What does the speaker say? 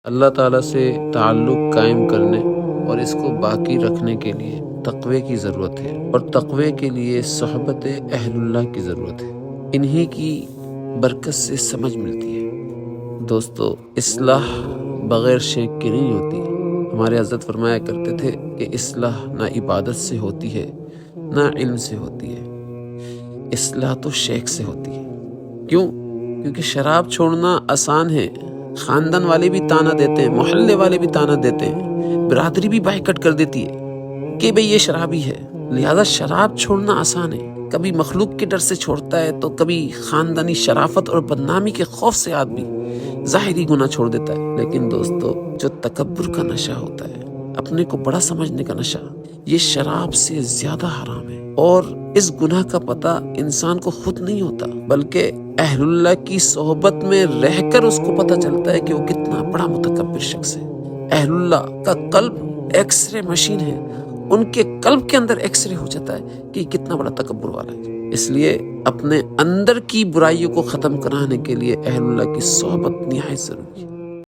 اللہ تعالیٰ سے تعلق قائم کرنے اور اس کو باقی رکھنے کے لیے تقوی کی ضرورت ہے، اور تقوی کے لیے صحبت اہل اللہ کی ضرورت ہے۔ انہی کی برکت سے سمجھ ملتی ہے۔ دوستو، اصلاح بغیر شیک کی نہیں ہوتی۔ ہمارے حضرت فرمایا کرتے تھے کہ اصلاح نہ عبادت سے ہوتی ہے نہ علم سے ہوتی ہے، اصلاح تو شیک سے ہوتی ہے۔ کیوں؟ کیونکہ شراب چھوڑنا آسان ہے، خاندان والے بھی تانا دیتے ہیں، محلے والے بھی تانا دیتے ہیں، برادری بھی بائیکٹ کر دیتی ہے کہ بھئی یہ شرابی ہے، لہذا شراب چھوڑنا آسان ہے۔ کبھی مخلوق کے ڈر سے چھوڑتا ہے تو کبھی خاندانی شرافت اور بدنامی کے خوف سے آدمی ظاہری گناہ چھوڑ دیتا ہے۔ لیکن دوستو، جو تکبر کا نشہ ہوتا ہے، اپنے کو بڑا سمجھنے کا نشہ، یہ شراب سے زیادہ حرام ہے، اور اس گناہ کا پتہ انسان کو خود نہیں ہوتا بلکہ اہل اللہ کی صحبت میں رہ کر اس کو پتہ چلتا ہے کہ وہ کتنا بڑا متکبر شخص ہے۔ اہل اللہ کا قلب ایکس رے مشین ہے، ان کے قلب کے اندر ایکس رے ہو جاتا ہے کہ یہ کتنا بڑا تکبر والا ہے۔ اس لیے اپنے اندر کی برائیوں کو ختم کرانے کے لیے اہل اللہ کی صحبت نہایت ضروری ہے۔